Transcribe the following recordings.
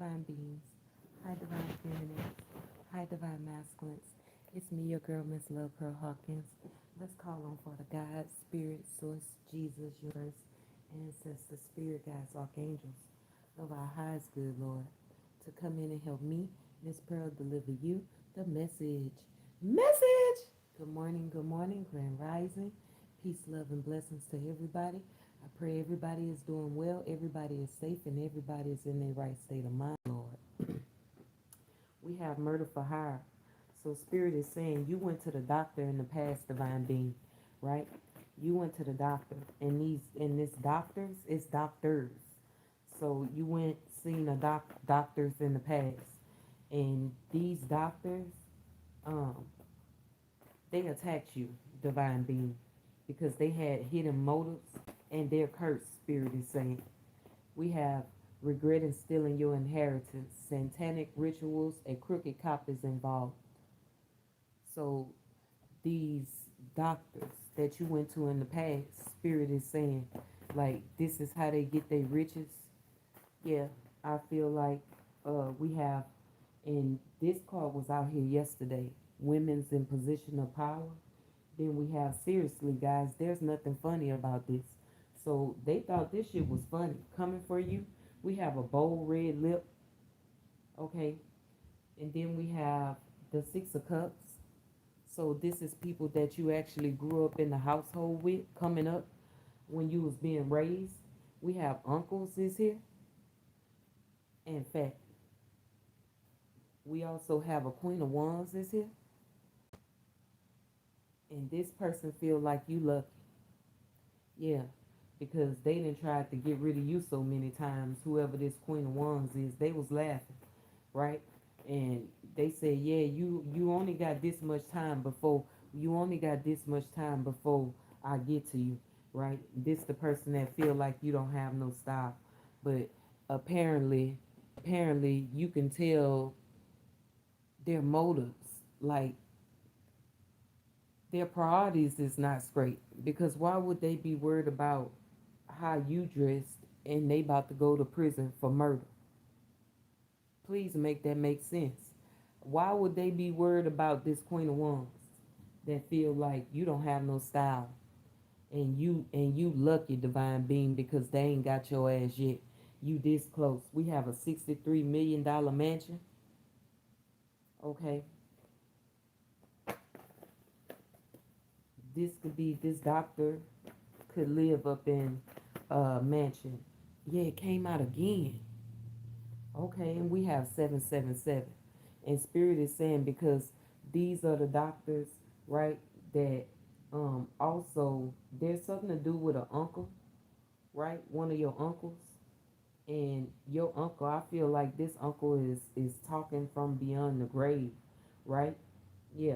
divine beings. Hi, divine feminines. Hi, divine masculines. It's me, your girl, Miss Love Pearl Hawkins. Let's call on Father God, Spirit, Source, Jesus, Universe, Ancestors, Spirit Guides, Archangels of our highest good, Lord, to come in and help me, Miss Pearl, deliver you the message. Message! Good morning, Grand Rising. Peace, love, and blessings to everybody. I pray everybody is doing well, everybody is safe, and everybody is in their right state of mind, Lord. We have murder for hire. So Spirit is saying you went to the doctor in the past, divine being, right? You went to the doctor, and this doctors, it's doctors. So you went seen doctors in the past, and these doctors, um, they attacked you, divine being, because they had hidden motives and their cursed. Spirit is saying we have regret in stealing your inheritance, satanic rituals, a crooked cop is involved. So these doctors that you went to in the past, Spirit is saying, like, this is how they get their riches. Yeah, I feel like we have, and this card was out here yesterday, women's in position of power. Then we have, seriously, guys, there's nothing funny about this. So they thought this shit was funny. Coming for you, we have a bold red lip, okay? And then we have the Six of Cups. So this is people that you actually grew up in the household with, coming up when you was being raised. We have uncles is here. In fact, we also have a Queen of Wands is here. And this person feel like you lucky. Yeah, because they didn't try to get rid of you so many times. Whoever this Queen of Wands is, they was laughing, right? And they said, yeah, you only got this much time before I get to you, right? This the person that feel like you don't have no style, but apparently, apparently you can tell their motives, like their priorities is not straight. Because why would they be worried about how you dressed and they about to go to prison for murder? Please make that make sense. Why would they be worried about this Queen of Wands that feel like you don't have no style and you lucky, divine being, because they ain't got your ass yet. You this close. We have a $63 million mansion. Okay. This doctor could live up in a mansion. Yeah, it came out again. Okay, and we have 777. And Spirit is saying because these are the doctors, right, that also there's something to do with an uncle, right? One of your uncles. And your uncle, I feel like this uncle is talking from beyond the grave, right? Yeah,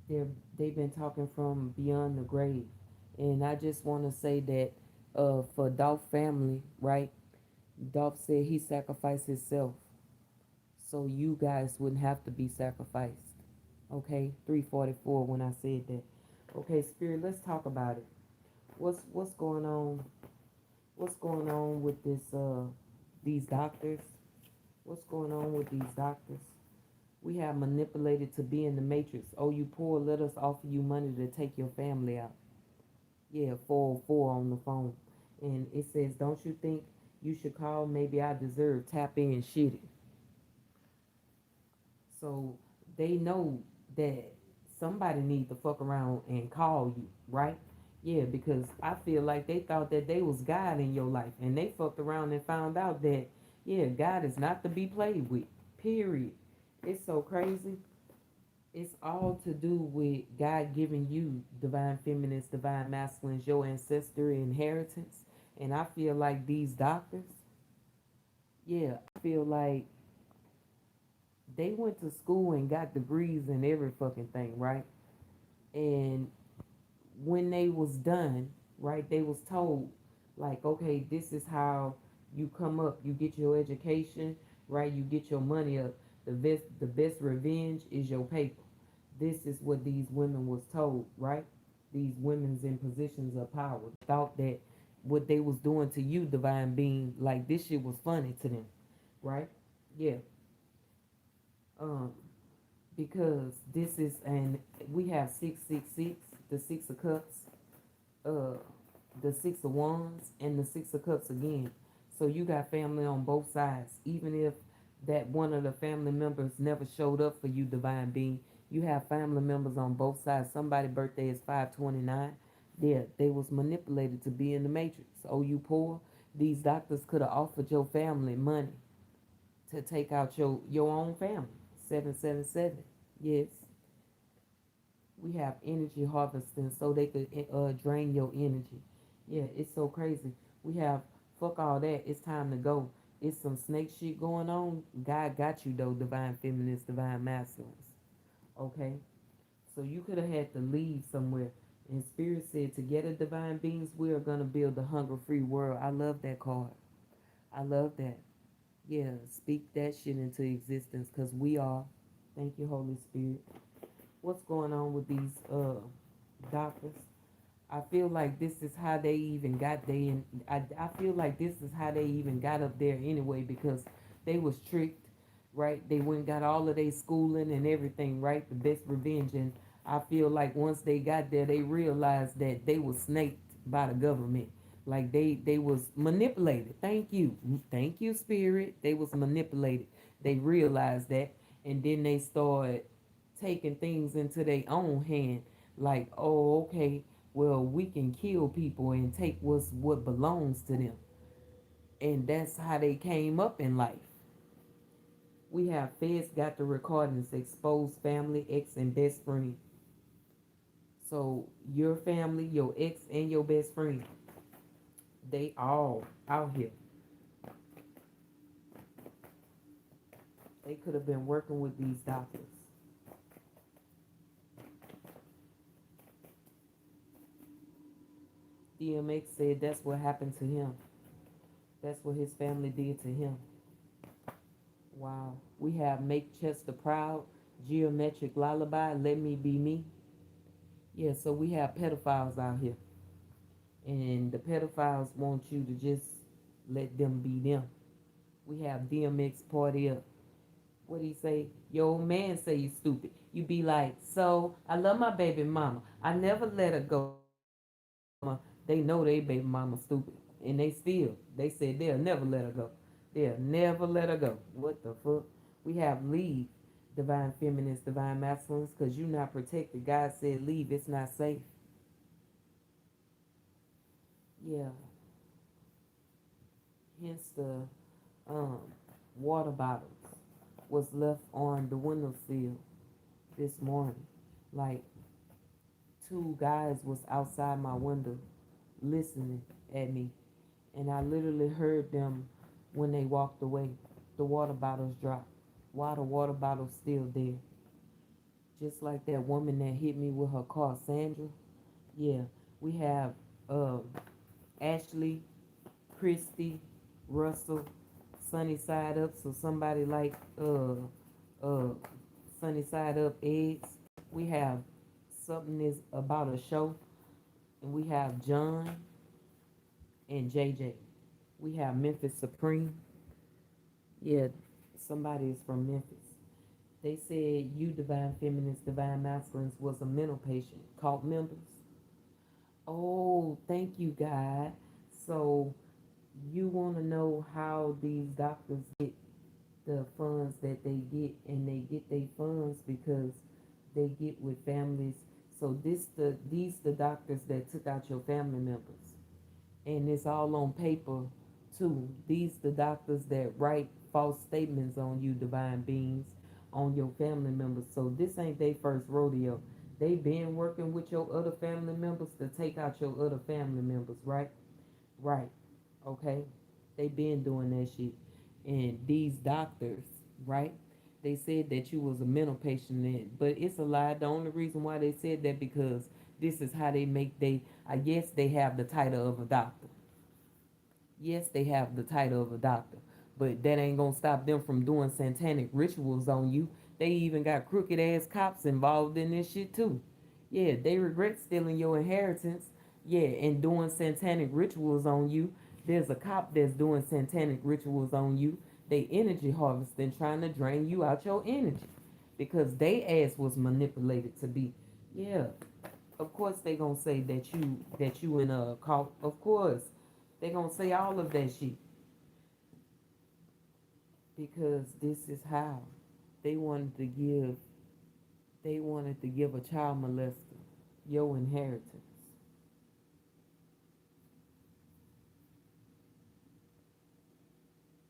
they're they've been talking from beyond the grave. And I just want to say that for Dolph family, right? Dolph said he sacrificed himself so you guys wouldn't have to be sacrificed. Okay, 344 when I said that. Okay, Spirit, let's talk about it. What's going on? What's going on with these doctors? What's going on with these doctors? We have manipulated to be in the matrix. Oh, you poor, let us offer you money to take your family out. Yeah, 404 on the phone. And it says, don't you think you should call? Maybe I deserve. Tap in, shitty. So they know that somebody needs to fuck around and call you, right? Yeah, because I feel like they thought that they was God in your life, and they fucked around and found out that, yeah, God is not to be played with, period. It's so crazy. It's all to do with God giving you divine feminines, divine masculines, your ancestry inheritance. And I feel like these doctors, yeah, I feel like they went to school and got degrees and every fucking thing, right? And when they was done, right, they was told, like, okay, this is how you come up. You get your education, right? You get your money up. The best revenge is your paper. This is what these women was told, right? These women's in positions of power thought that what they was doing to you, divine being, like this shit was funny to them, right? Yeah. Um, because this is, and we have 666, the Six of Cups, uh, the Six of Wands, and the Six of Cups again. So you got family on both sides. Even if that one of the family members never showed up for you, divine being, you have family members on both sides. Somebody's birthday is 529. Yeah, they was manipulated to be in the matrix. Oh, you poor? These doctors could have offered your family money to take out your own family. 777. Yes, we have energy harvesting so they could drain your energy. Yeah, it's so crazy. We have fuck all that. It's time to go. It's some snake shit going on. God got you though, divine feminists, divine masculines. Okay, so you could have had to leave somewhere. And Spirit said, together, divine beings, we are gonna build a hunger-free world. I love that card. I love that. Yeah, speak that shit into existence, cause we are. Thank you, Holy Spirit. What's going on with these doctors? I feel like this is how they even got they in. I feel like this is how they even got up there anyway because they was tricked, right? They went and got all of their schooling and everything, right? The best revenge. And I feel like once they got there, they realized that they was snaked by the government. Like they was manipulated. Thank you, Spirit. They was manipulated. They realized that, and then they started taking things into their own hand. Like, oh, okay, well, we can kill people and take what belongs to them. And that's how they came up in life. We have feds got the recordings, exposed family, ex, and best friend. So your family, your ex, and your best friend, they all out here. They could have been working with these doctors. DMX said that's what happened to him. That's what his family did to him. Wow. We have Make Chester Proud, Geometric Lullaby, Let Me Be Me. Yeah, so we have pedophiles out here. And the pedophiles want you to just let them be them. We have DMX Party Up. What do he say? Your old man say you stupid. You be like, so I love my baby mama. I never let her go. Mama, they know they baby mama stupid. And they said they'll never let her go. They'll never let her go. What the fuck? We have leave, divine feminists, divine masculines, because you're not protected. God said leave, it's not safe. Yeah, hence the um, water bottles was left on the windowsill this morning. Like two guys was outside my window listening at me, and I literally heard them when they walked away. The water bottles dropped. While the water bottle's still there. Just like that woman that hit me with her car, Sandra. Yeah, we have uh, Ashley, Christy, Russell, Sunny Side Up. So somebody like uh, Sunny Side Up eggs. We have something is about a show, and we have John and JJ. We have Memphis Supreme. Yeah, somebody is from Memphis. They said you divine feminists, divine masculines was a mental patient. Cult members. Oh, thank you, God. So you want to know how these doctors get the funds that they get, and they get their funds because they get with families. So these the doctors that took out your family members, and it's all on paper too. These the doctors that write false statements on you, divine beings, on your family members. So this ain't their first rodeo. They been working with your other family members to take out your other family members, right? Right. Okay. They been doing that shit. And these doctors, right? They said that you was a mental patient then, but it's a lie. The only reason why they said that because this is how they make they I guess they have the title of a doctor. Yes, they have the title of a doctor, but that ain't gonna stop them from doing satanic rituals on you. They even got crooked ass cops involved in this shit too. Yeah, they regret stealing your inheritance. Yeah, and doing satanic rituals on you. There's a cop that's doing satanic rituals on you. They energy harvesting, trying to drain you out your energy because they ass was manipulated to be. Yeah, of course they gonna say that you in a cult. Of course they gonna say all of that shit because this is how they wanted to give. They wanted to give a child molester your inheritance.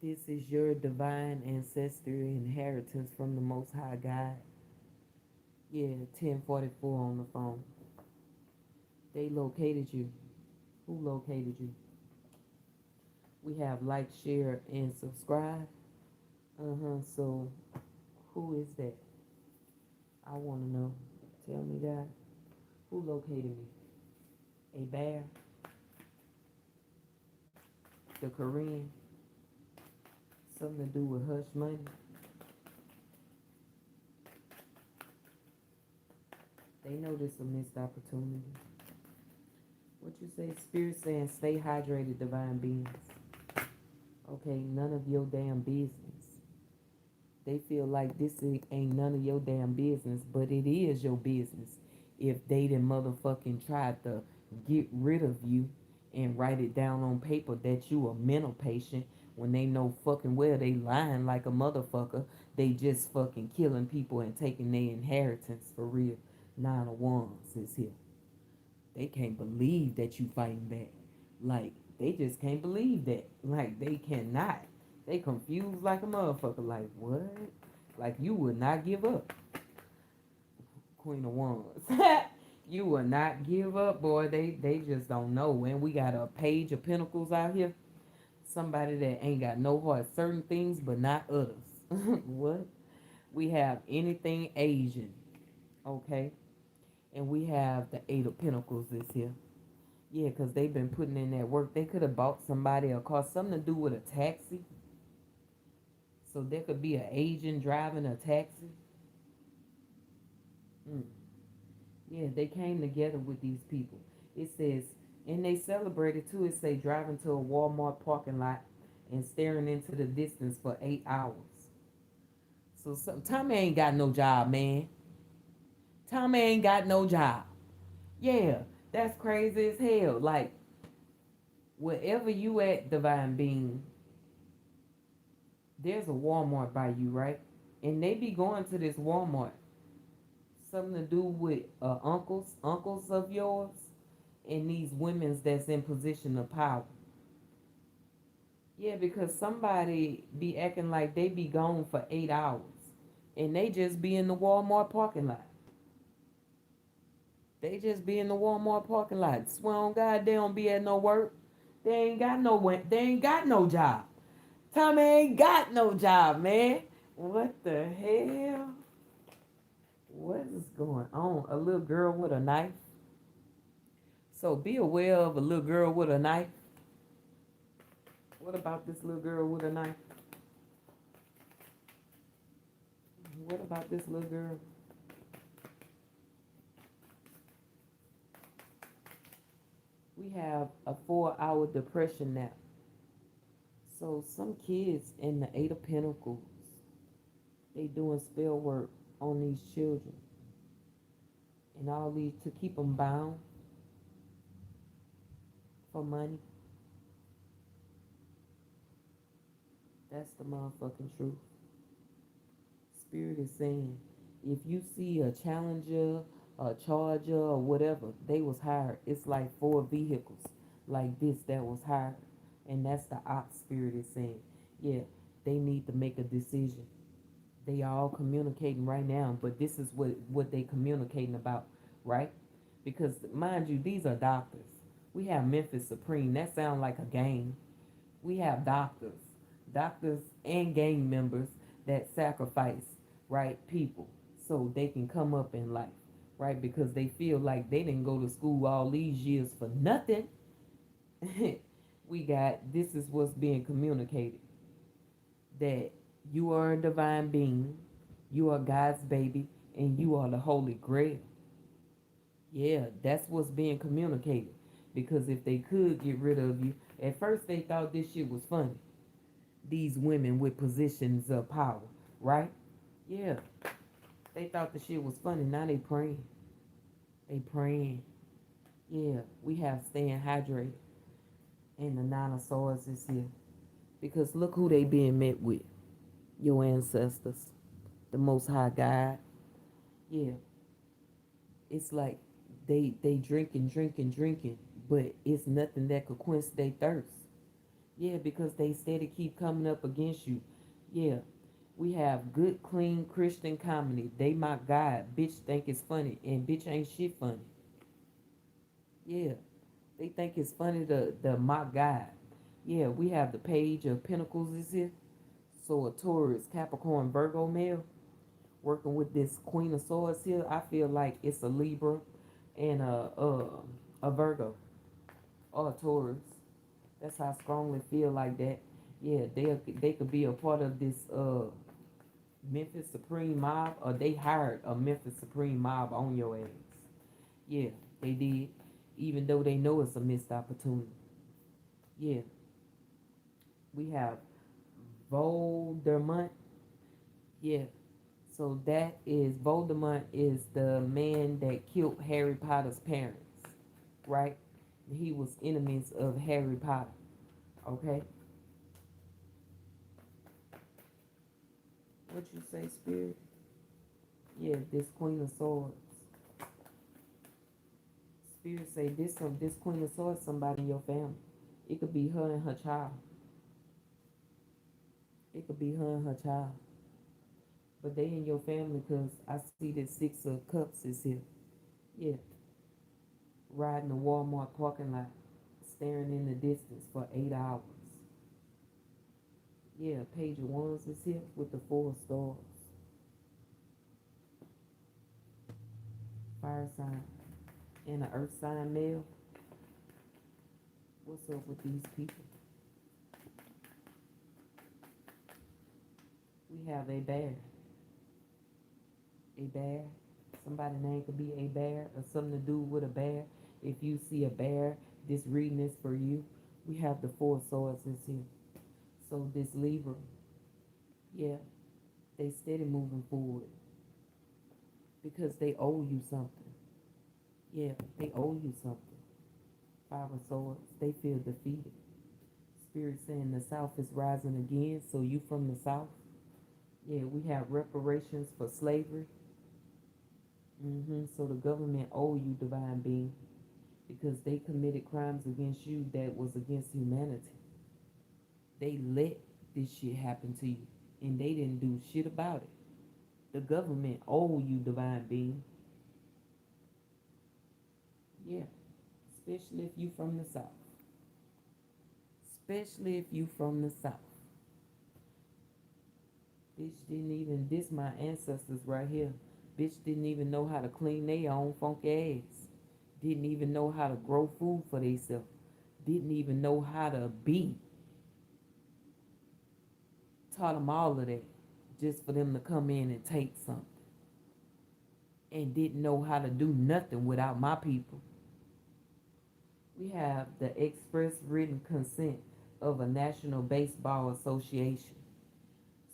This is your divine ancestry inheritance from the Most High God. Yeah, 1044 on the phone. They located you. Who located you? We have like, share, and subscribe. So, who is that? I want to know. Tell me that. Who located me? A bear? The Korean? Something to do with hush money? They know this a missed opportunity. What you say? Spirit saying stay hydrated, divine beings. Okay, none of your damn business. They feel like this ain't none of your damn business, but it is your business. If they done motherfucking tried to get rid of you and write it down on paper that you a mental patient when they know fucking well they lying like a motherfucker, they just fucking killing people and taking their inheritance for real. Nine of Wands is here. They can't believe that you fighting back. Like, they just can't believe that. Like, they cannot. They confused like a motherfucker. Like, what? Like, you would not give up. Queen of Wands. You will not give up, boy. They just don't know. And we got a page of pentacles out here. Somebody that ain't got no heart. Certain things, but not others. What? We have anything Asian. Okay? And we have the Eight of Pentacles this here. Yeah, because they've been putting in that work. They could have bought somebody a car, something to do with a taxi. So there could be an Asian driving a taxi. Mm. Yeah, they came together with these people. It says, and they celebrated too. It say driving to a Walmart parking lot and staring into the distance for 8 hours. So Tommy ain't got no job, man. Tommy ain't got no job. Yeah, that's crazy as hell. Like, wherever you at, divine being, there's a Walmart by you, right? And they be going to this Walmart. Something to do with uncles of yours, and these women's that's in position of power. Yeah, because somebody be acting like they be gone for 8 hours, and they just be in the Walmart parking lot. They just be in the Walmart parking lot. Swear on God, they don't be at no work. They ain't got no. They ain't got no job. Tommy ain't got no job, man. What the hell? What is going on? A little girl with a knife. So be aware of a little girl with a knife. What about this little girl with a knife? What about this little girl? We have a 4-hour depression nap. So some kids in the Eight of Pentacles, they doing spell work on these children. And all these to keep them bound for money. That's the motherfucking truth. Spirit is saying, if you see a Challenger, a Charger, or whatever, they was hired. It's like 4 vehicles like this that was hired. And that's the ops spirit is saying, yeah, they need to make a decision. They all communicating right now, but this is what they communicating about, right? Because mind you, these are doctors. We have Memphis Supreme. That sounds like a game. We have doctors and gang members that sacrifice, right, people so they can come up in life, right? Because they feel like they didn't go to school all these years for nothing. This is what's being communicated, that you are a divine being, you are God's baby, and you are the Holy Grail. Yeah, that's what's being communicated. Because if they could get rid of you, at first they thought this shit was funny. these women with positions of power, right? Yeah, they thought the shit was funny. Now they praying. They praying. Yeah, we have staying hydrated. And the Nine of Swords is here. Because look who they being met with. Your ancestors. The Most High God. Yeah, it's like they drinking, but it's nothing that could quench their thirst. Yeah, because they steady keep coming up against you. Yeah, we have good, clean Christian comedy. They my God. Bitch think it's funny, and bitch ain't shit funny. Yeah, they think it's funny the my God. Yeah, we have the Page of Pentacles is here. So a Taurus, Capricorn, Virgo male working with this Queen of Swords here. I feel like it's a Libra and a Virgo or a Taurus. That's how I strongly feel like that. Yeah, they could be a part of this Memphis Supreme mob, or they hired a Memphis Supreme mob on your ass. Yeah, they did, even though they know it's a missed opportunity. Yeah, we have Voldemort. Yeah, so that is Voldemort is the man that killed Harry Potter's parents, right? He was enemies of Harry Potter. Okay, what you say, Spirit? Yeah, this Queen of Swords. Spirit say this Queen of Swords somebody in your family. It could be her and her child. It could be her and her child. But they in your family because I see that Six of Cups is here. Yeah, riding the Walmart parking lot, staring in the distance for 8 hours. Yeah, Page of Wands is here with the Four of Stars. Fire sign and an earth sign male. What's up with these people? We have a bear. A bear. Somebody's name could be a bear or something to do with a bear. If you see a bear, this reading is for you. We have the Four of Swords is here. So this Libra, yeah, they steady moving forward because they owe you something. Yeah, they owe you something. Five of Swords, they feel defeated. Spirit saying the South is rising again, so you from the South. Yeah, we have reparations for slavery. So the government owe you, divine being, because they committed crimes against you that was against humanity. They let this shit happen to you, and they didn't do shit about it. The government owe you, divine being. Yeah, especially if you from the South. Especially if you from the South. Bitch didn't even, this my ancestors right here. Bitch didn't even know how to clean their own funky ass. Didn't even know how to grow food for themselves. Didn't even know how to be. Taught them all of that just for them to come in and take something. And didn't know how to do nothing without my people. We have the express written consent of a National Baseball Association.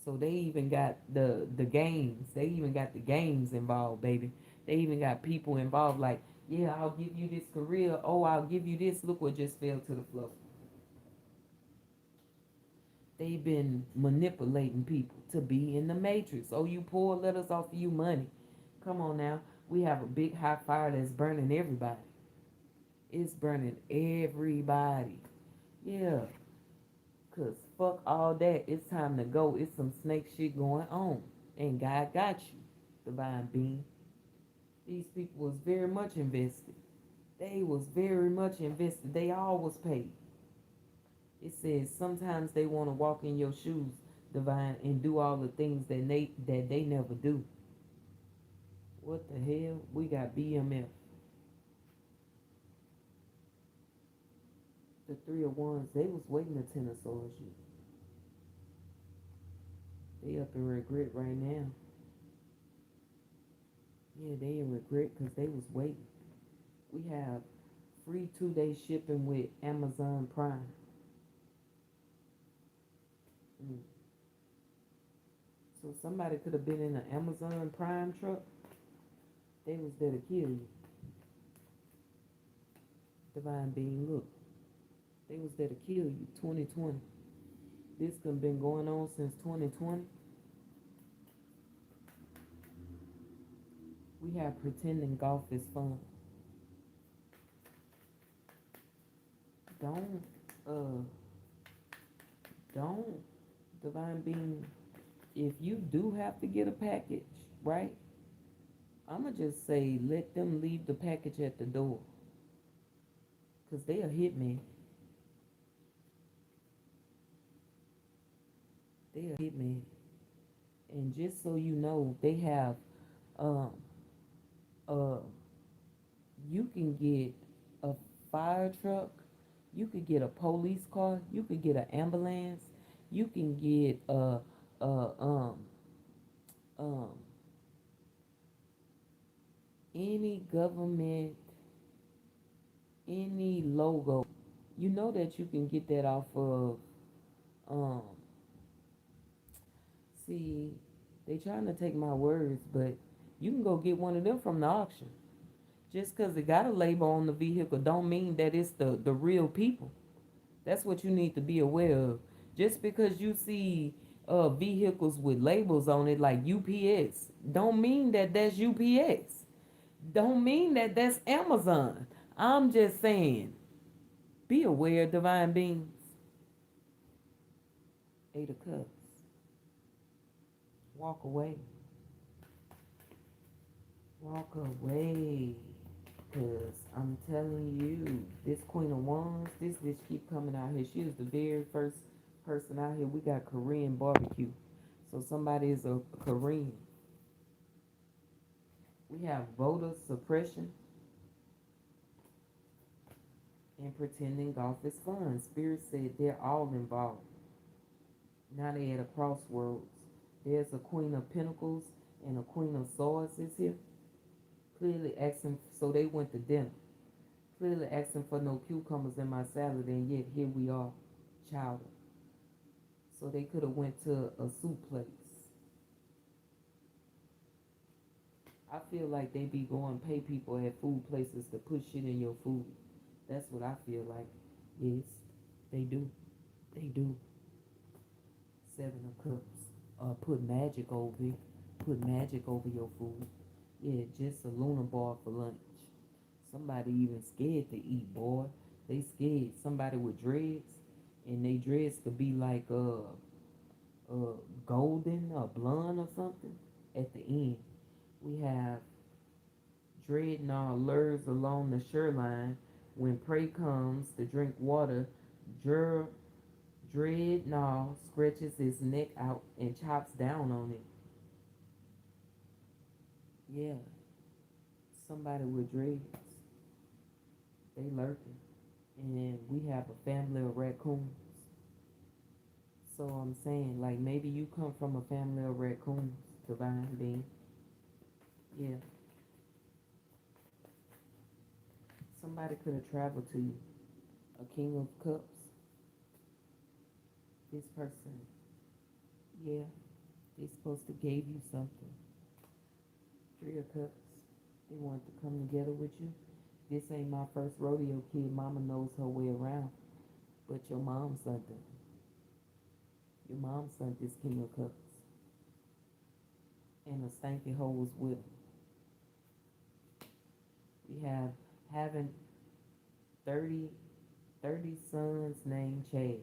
So they even got the games. They even got the games involved, baby. They even got people involved like, yeah, I'll give you this career. Oh, I'll give you this. Look what just fell to the floor. They've been manipulating people to be in the matrix. Oh, you poor, let us offer you money. Come on now. We have a big hot fire that's burning everybody. It's burning everybody. Yeah. Cause fuck all that. It's time to go. It's some snake shit going on. And God got you, divine being. These people was very much invested. They was very much invested. They all was paid. It says sometimes they want to walk in your shoes, divine, and do all the things that they never do. What the hell? We got BMF. The Three of Wands, they was waiting to Ten of Swords you. They up in regret right now. Yeah, they in regret because they was waiting. We have free 2-day shipping with Amazon Prime. Mm. So somebody could have been in an Amazon Prime truck. They was there to kill you. Divine being, look. They was there to kill you. 2020. This could have been going on since 2020. We have pretending golf is fun. Don't, uh, don't, divine being, if you do have to get a package, right? I'ma just say let them leave the package at the door. Cause they'll hit me. They'll hit me. And just so you know, they have um uh you can get a fire truck, you could get a police car, you could get an ambulance, you can get a um any government, any logo. You know that you can get that off of um see, they trying to take my words, but you can go get one of them from the auction. Just because it got a label on the vehicle don't mean that it's the real people. That's what you need to be aware of. Just because you see vehicles with labels on it like UPS, don't mean that that's UPS. Don't mean that that's Amazon. I'm just saying, be aware, divine beings. Eight of Cups. Walk away. Walk away. Cause I'm telling you, this Queen of Wands, this bitch keep coming out here. She was the very first person out here. We got Korean barbecue. So somebody is a Korean. We have voter suppression and pretending golf is fun. Spirit said they're all involved. Now they at a crossroads. There's a Queen of Pentacles and a Queen of Swords is here. Clearly asking, so they went to dinner. Clearly asking for no cucumbers in my salad, and yet here we are, chowder. So they could have went to a soup place. I feel like they be going pay people at food places to put shit in your food. That's what I feel like. Yes, they do. They do. Seven of Cups. Put magic over it. Put magic over your food. Yeah, just a Luna bar for lunch. Somebody even scared to eat, boy. They scared. Somebody with dreads, and they dreads could be like golden or blonde or something. At the end, we have dreadnought lures along the shoreline. When prey comes to drink water, dreadnought stretches his neck out and chops down on it. Yeah, somebody with dreads. They lurking. And we have a family of raccoons. So I'm saying, like, maybe you come from a family of raccoons, divine being. Yeah. Somebody could have traveled to you. A King of Cups. This person, yeah, they supposed to gave you something. Three of Cups. They want to come together with you. This ain't my first rodeo, kid. Mama knows her way around. But your mom something. Your mom sent this King of Cups. And a stanky hoes will. We have having 30, 30 sons named Chad.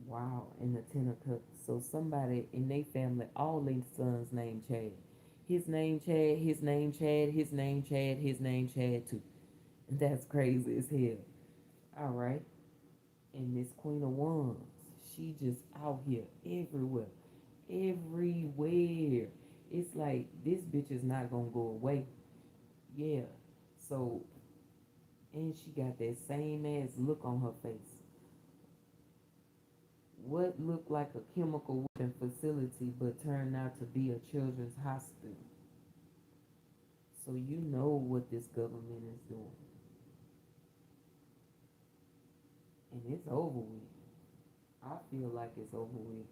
Wow, and the Ten of Cups. So somebody in their family, all their sons named Chad. His name Chad, his name Chad, his name Chad, his name Chad too. That's crazy as hell. All right. And this Queen of Wands, she just out here everywhere. Everywhere. It's like this bitch is not gonna go away. Yeah. So, and she got that same ass look on her face. What looked like a chemical weapon facility but turned out to be a children's hospital. So you know what this government is doing. And it's over with. I feel like it's over with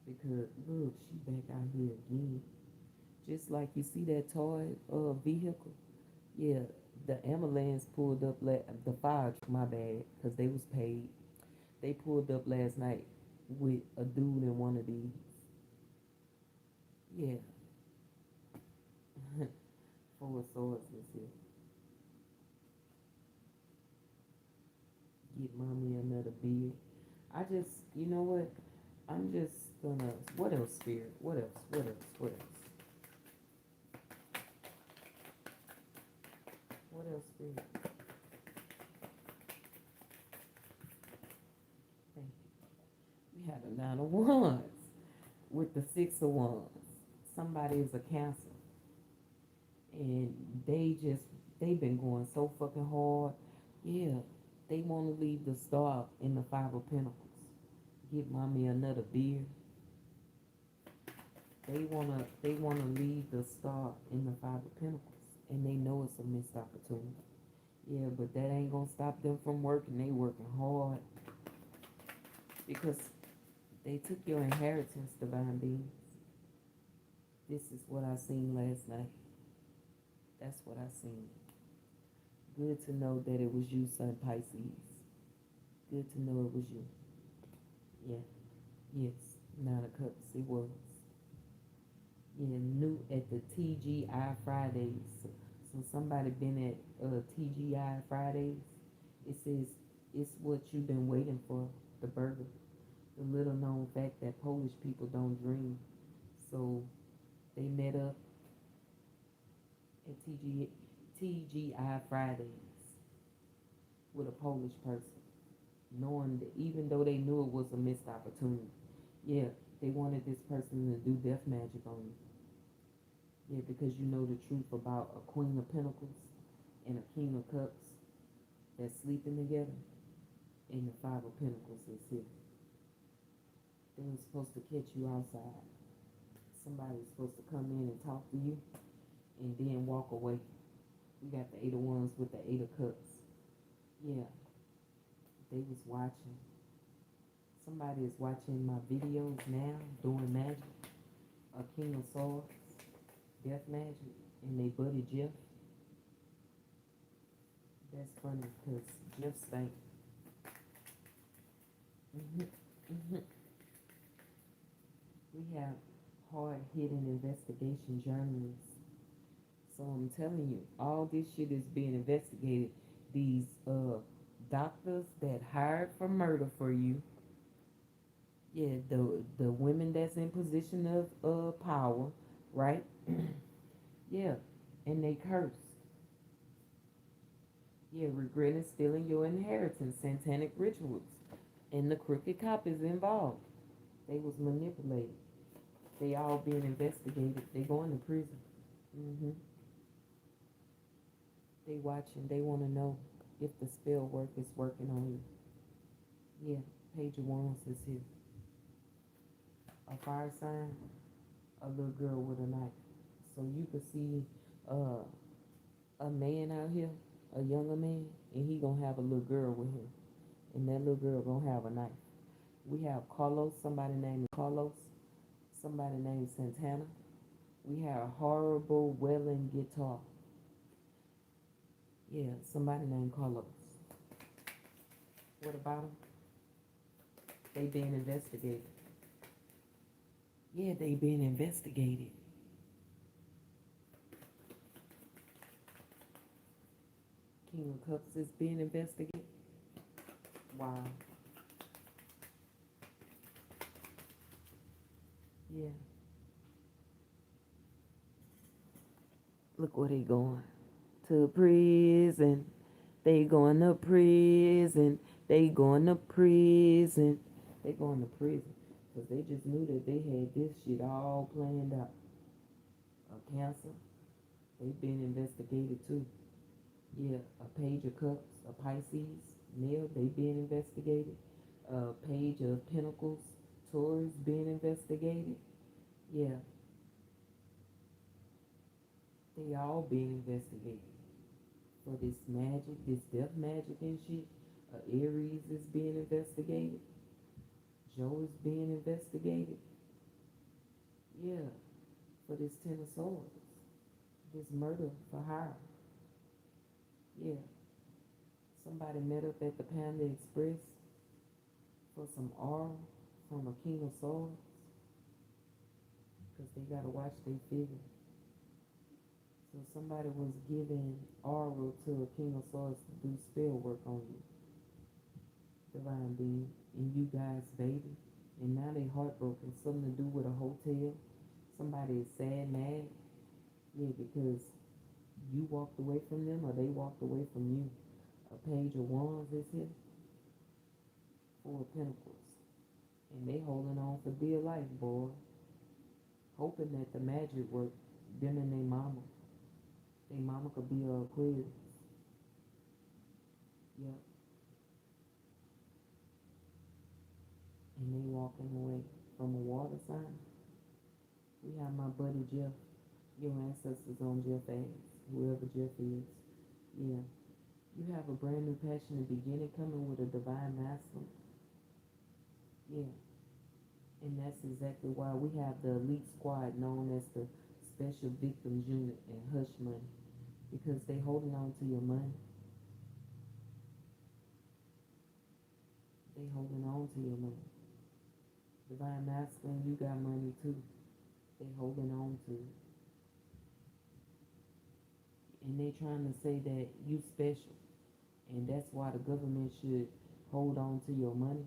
because look, she back out here again. Just like you see that toy vehicle. Yeah, the ambulance pulled up. The fire truck, my bad, because they was paid. They pulled up last night with a dude in one of these. Yeah, full of swords. Let's see. Get mommy another beer. I just, you know what? I'm just gonna. What else, Spirit? What else? What else? What else? What else, Spirit? Thank you. We had a 9 of Wands with the 6 of Wands. Somebody is a Cancer, and they've been going so fucking hard. Yeah, they want to leave the star in the 5 of Pentacles. Give mommy another beer. They wanna leave the star in the 5 of Pentacles, and they know it's a missed opportunity. Yeah, but that ain't gonna stop them from working. They working hard because they took your inheritance, divine beings. This is what I seen last night. That's what I seen. Good to know that it was you, Sun Pisces. Good to know it was you. Yeah. Yes. 9 of Cups. It was. Yeah, new at the TGI Fridays. So somebody been at TGI Fridays. It says it's what you've been waiting for, the burger. The little known fact that Polish people don't dream. So they met up at TGI Fridays with a Polish person, knowing that even though they knew it was a missed opportunity. Yeah, they wanted this person to do death magic on you. Yeah, because you know the truth about a Queen of Pentacles and a King of Cups that's sleeping together, and the 5 of Pentacles is here. They were supposed to catch you outside. Somebody's supposed to come in and talk to you and then walk away. We got the 8 of Wands with the 8 of Cups. Yeah, they was watching. Somebody is watching my videos now, doing magic. A King of Swords, death magic, and they buddy Jeff. That's funny because Jeff stank. We have hard-hitting investigation journalists. So I'm telling you, all this shit is being investigated. These doctors that hired for murder for you. Yeah, the women that's in position of power, right? Yeah, and they cursed. Yeah, regretting stealing your inheritance, satanic rituals, and the crooked cop is involved. They was manipulated. They all being investigated. They going to prison. They watching. They want to know if the spell work is working on you. Yeah, Page of Wands is here. A fire sign, a little girl with a knife. So you could see a man out here, a younger man, and he gonna have a little girl with him, and that little girl gonna have a knife. We have Carlos, somebody named Carlos, somebody named Santana. We have a horrible wailing guitar. Yeah, somebody named Carlos. What about them? They being investigated. Yeah, they being investigated. King of Cups is being investigated. Wow. Yeah. Look where they going. To prison. They going to prison. They going to prison. They going to prison. Because they just knew that they had this shit all planned out. A Cancer. They been investigated too. Yeah, a Page of Cups, a Pisces, male, they being investigated. A Page of Pentacles, Taurus being investigated. Yeah, they all being investigated for this magic, this death magic and shit. Aries is being investigated. Joe is being investigated. Yeah, for this Ten of Swords. This murder for hire. Yeah. Somebody met up at the Panda Express for some oral from a King of Swords. Because they gotta watch their figure. So somebody was giving oral to a King of Swords to do spell work on you. Divine being. And you guys baby. And now they heartbroken. Something to do with a hotel. Somebody is sad, mad. Yeah, because you walked away from them or they walked away from you. A page of wands is here. Four of pentacles. And they holding on for dear life, boy. Hoping that the magic work, them and their mama. Their mama could be a Aquarius. Yep. And they walking away from a water sign. We have my buddy Jeff. Your ancestors on Jeff ass. Whoever Jeff is. Yeah. You have a brand new passionate beginning coming with a divine masculine. Yeah. And that's exactly why we have the elite squad known as the Special Victims Unit and Hush Money. Because they holding on to your money. They holding on to your money. Divine masculine, you got money too. They holding on to it. And they trying to say that you special. And that's why the government should hold on to your money.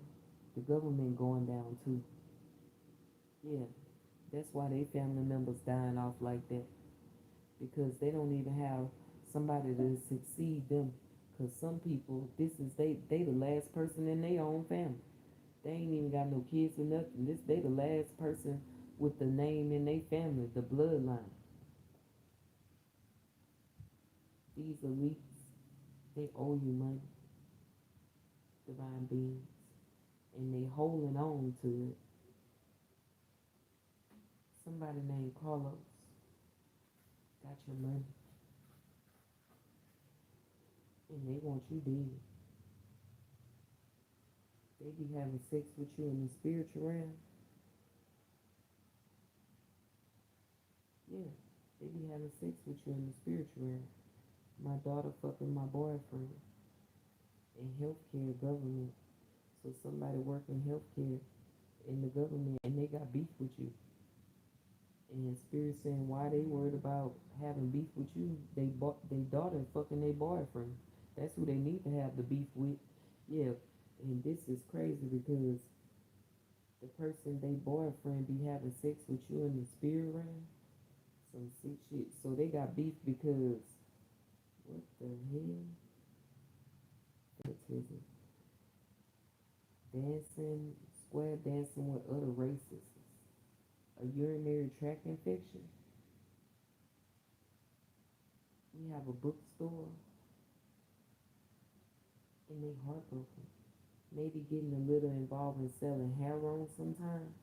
The government going down too. Yeah. That's why they family members dying off like that. Because they don't even have somebody to succeed them. Because some people, they the last person in their own family. They ain't even got no kids or nothing. They the last person with the name in their family, the bloodline. These elites, they owe you money, divine beings, and they holding on to it. Somebody named Carlos got your money, and they want you dead. They be having sex with you in the spiritual realm. Yeah, they be having sex with you in the spiritual realm. My daughter fucking my boyfriend in healthcare government. So somebody working healthcare in the government and they got beef with you. And spirit saying why they worried about having beef with you. They daughter fucking their boyfriend. That's who they need to have the beef with. Yeah. And this is crazy because the person they boyfriend be having sex with you in the spirit realm. Some sick shit. So they got beef because what the hell? That's his dancing, square dancing with other races. A urinary tract infection. We have a bookstore and they heartbroken. Maybe getting a little involved in selling heroin sometimes.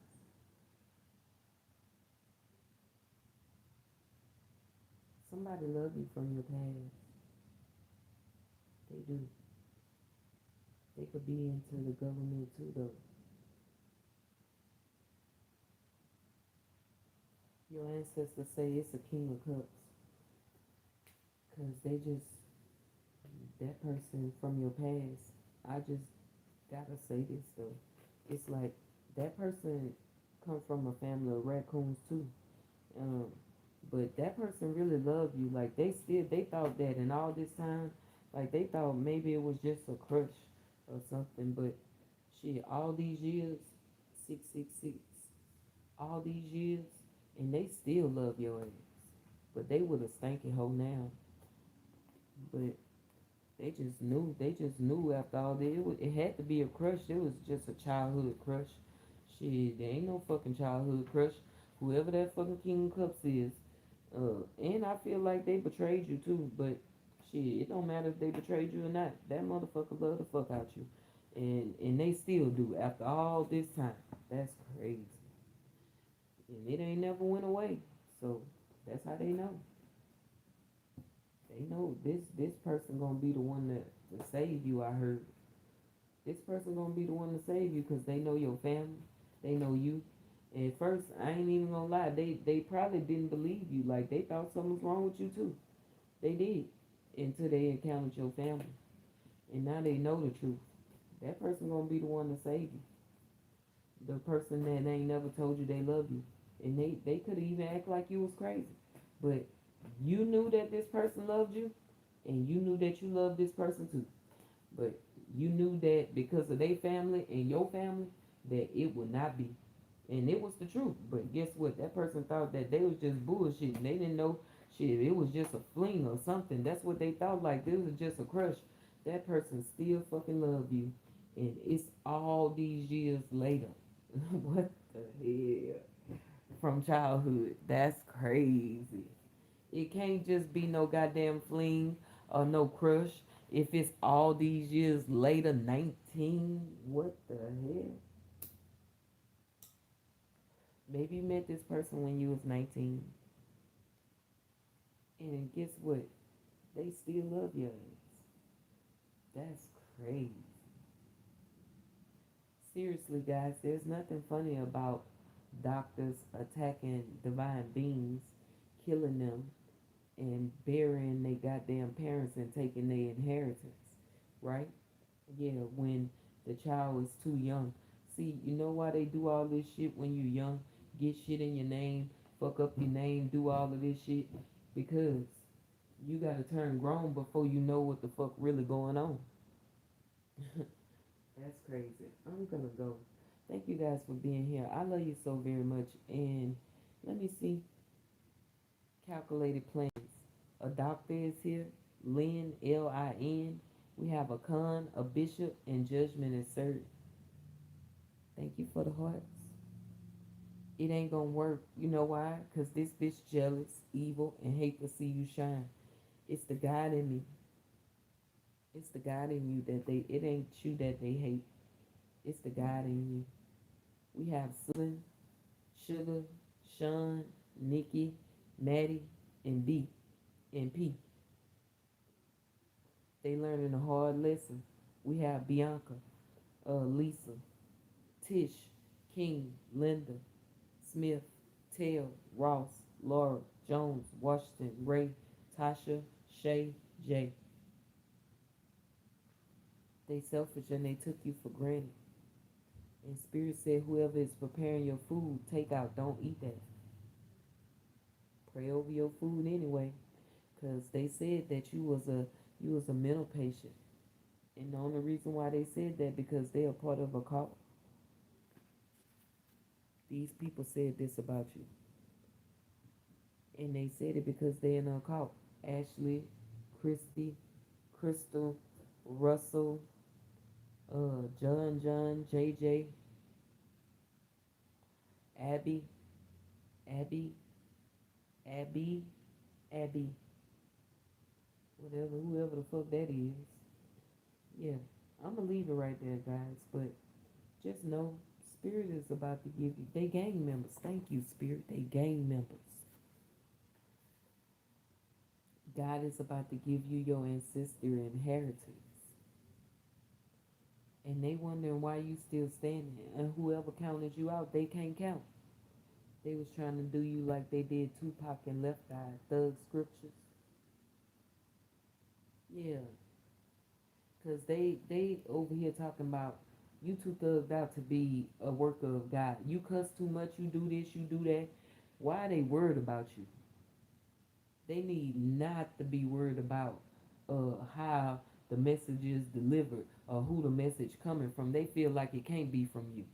Somebody love you from your past. They do. They could be into the government too though. Your ancestors say it's a king of cups. Cause they just, that person from your past, I just gotta say this though. It's like, that person come from a family of raccoons too. Um, but that person really loved you. Like they thought that in all this time, like they thought maybe it was just a crush or something. But shit, all these years, 666, all these years, and they still love your ass. But they would have stanky hoe now. But they just knew after all that it had to be a crush. It was just a childhood crush. Shit, there ain't no fucking childhood crush. Whoever that fucking King of Cups is, and I feel like they betrayed you too, but shit, it don't matter if they betrayed you or not. That motherfucker love the fuck out you. And they still do after all this time. That's crazy. And it ain't never went away. So that's how they know. They know this person gonna be the one to save you, I heard. This person gonna be the one to save you because they know your family, they know you. At first, I ain't even gonna lie, they probably didn't believe you. Like they thought something was wrong with you too. They did until they encountered your family, and now they know the truth. That person gonna be the one to save you. The person that ain't never told you they love you, and they could even act like you was crazy, but you knew that this person loved you, and you knew that you loved this person too. But you knew that because of their family and your family, that it would not be. And it was the truth. But guess what? That person thought that they was just bullshit. They didn't know shit. It was just a fling or something. That's what they thought. Like this was just a crush. That person still fucking love you. And it's all these years later. What the hell? From childhood. That's crazy. It can't just be no goddamn fling or no crush. If it's all these years later, 19, what the hell? Maybe you met this person when you was 19. And guess what? They still love your ass. That's crazy. Seriously, guys, there's nothing funny about doctors attacking divine beings, killing them, and burying their goddamn parents and taking their inheritance, right? Yeah, when the child is too young. See, you know why they do all this shit when you're young? Get shit in your name, fuck up your name, do all of this shit. Because you gotta turn grown before you know what the fuck really going on. That's crazy. I'm gonna go. Thank you guys for being here. I love you so very much. And let me see. Calculated plans. A doctor is here. Lin, Lin. We have a con, a bishop, and judgment is served. Thank you for the hearts. It ain't gonna work. You know why? Because this bitch jealous, evil, and hate to see you shine. It's the God in me. It's the God in you that it ain't you that they hate. It's the God in you. We have Susan, Sugar, Sean, Nikki, Maddie, and B, and P. They learning a hard lesson. We have Bianca, Lisa, Tish, King, Linda, Smith, Tail, Ross, Laura, Jones, Washington, Ray, Tasha, Shay, Jay. They selfish and they took you for granted. And Spirit said, whoever is preparing your food, take out, don't eat that. Pray over your food anyway, because they said that you was a mental patient. And the only reason why they said that because they are part of a cult. These people said this about you. And they said it because they're in a cult. Ashley, Christy, Crystal, Russell, John, JJ, Abby, Abby, Abby, Abby, whatever, whoever the fuck that is. Yeah, I'm gonna leave it right there, guys. But just know, Spirit is about to give you. They gang members. Thank you, Spirit. They gang members. God is about to give you your ancestry inheritance. And they wondering why you still standing. And whoever counted you out, they can't count. They was trying to do you like they did Tupac and Left Eye, thug scriptures. Yeah, because they over here talking about you too thugged out to be a worker of God. You cuss too much, you do this, you do that. Why are they worried about you? They need not to be worried about how the message is delivered or who the message coming from. They feel like it can't be from you.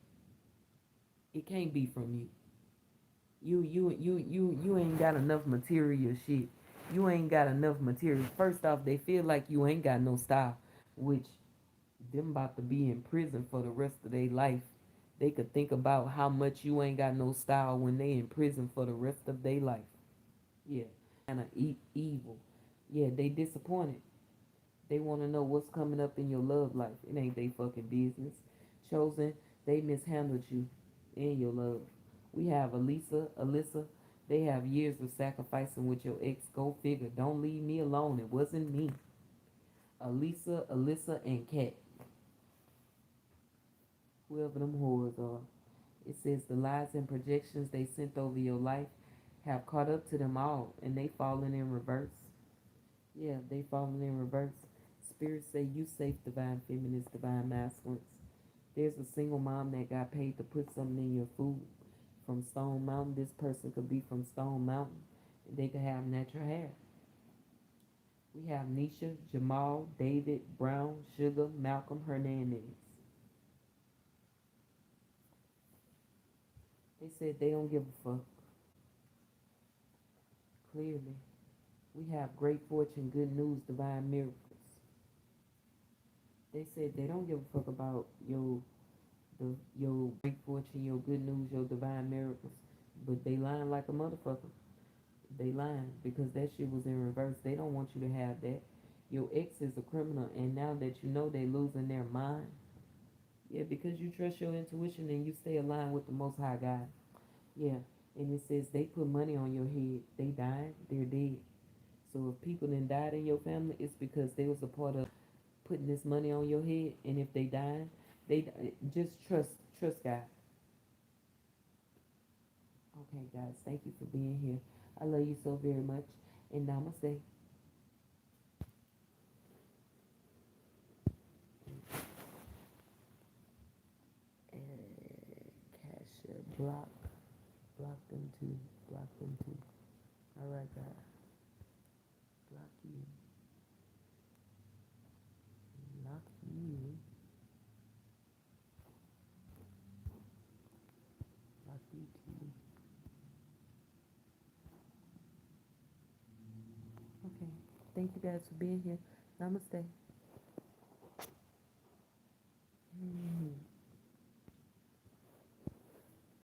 It can't be from you. You ain't got enough material shit. You ain't got enough material. First off, they feel like you ain't got no style, which them about to be in prison for the rest of their life. They could think about how much you ain't got no style when they in prison for the rest of their life. Yeah, kind of evil. Yeah, they disappointed. They want to know what's coming up in your love life. It ain't they fucking business. Chosen, they mishandled you in your love. We have Alyssa. They have years of sacrificing with your ex. Go figure. Don't leave me alone. It wasn't me. Alyssa, and Kat. whoever them whores are. It says the lies and projections they sent over your life have caught up to them all, and they falling in reverse. Yeah, they falling in reverse. Spirits say you safe, divine feminists, divine masculines. There's a single mom that got paid to put something in your food from Stone Mountain. This person could be from Stone Mountain, and they could have natural hair. We have Nisha, Jamal, David, Brown, Sugar, Malcolm, Hernandez. They said they don't give a fuck. Clearly. We have great fortune, good news, divine miracles. They said they don't give a fuck about your great fortune, your good news, your divine miracles. But they lying like a motherfucker. They lying because that shit was in reverse. They don't want you to have that. Your ex is a criminal, and now that you know they losing their mind, yeah, because you trust your intuition and you stay aligned with the Most High God. Yeah, and it says they put money on your head. They died. They're dead. So if people then died in your family, it's because they was a part of putting this money on your head. And if they died, just trust God. Okay, guys, thank you for being here. I love you so very much. And namaste. Cassia, block them too. Block them too. All right, guys. Block you. Block you. Block you too. Okay. Thank you guys for being here. Namaste.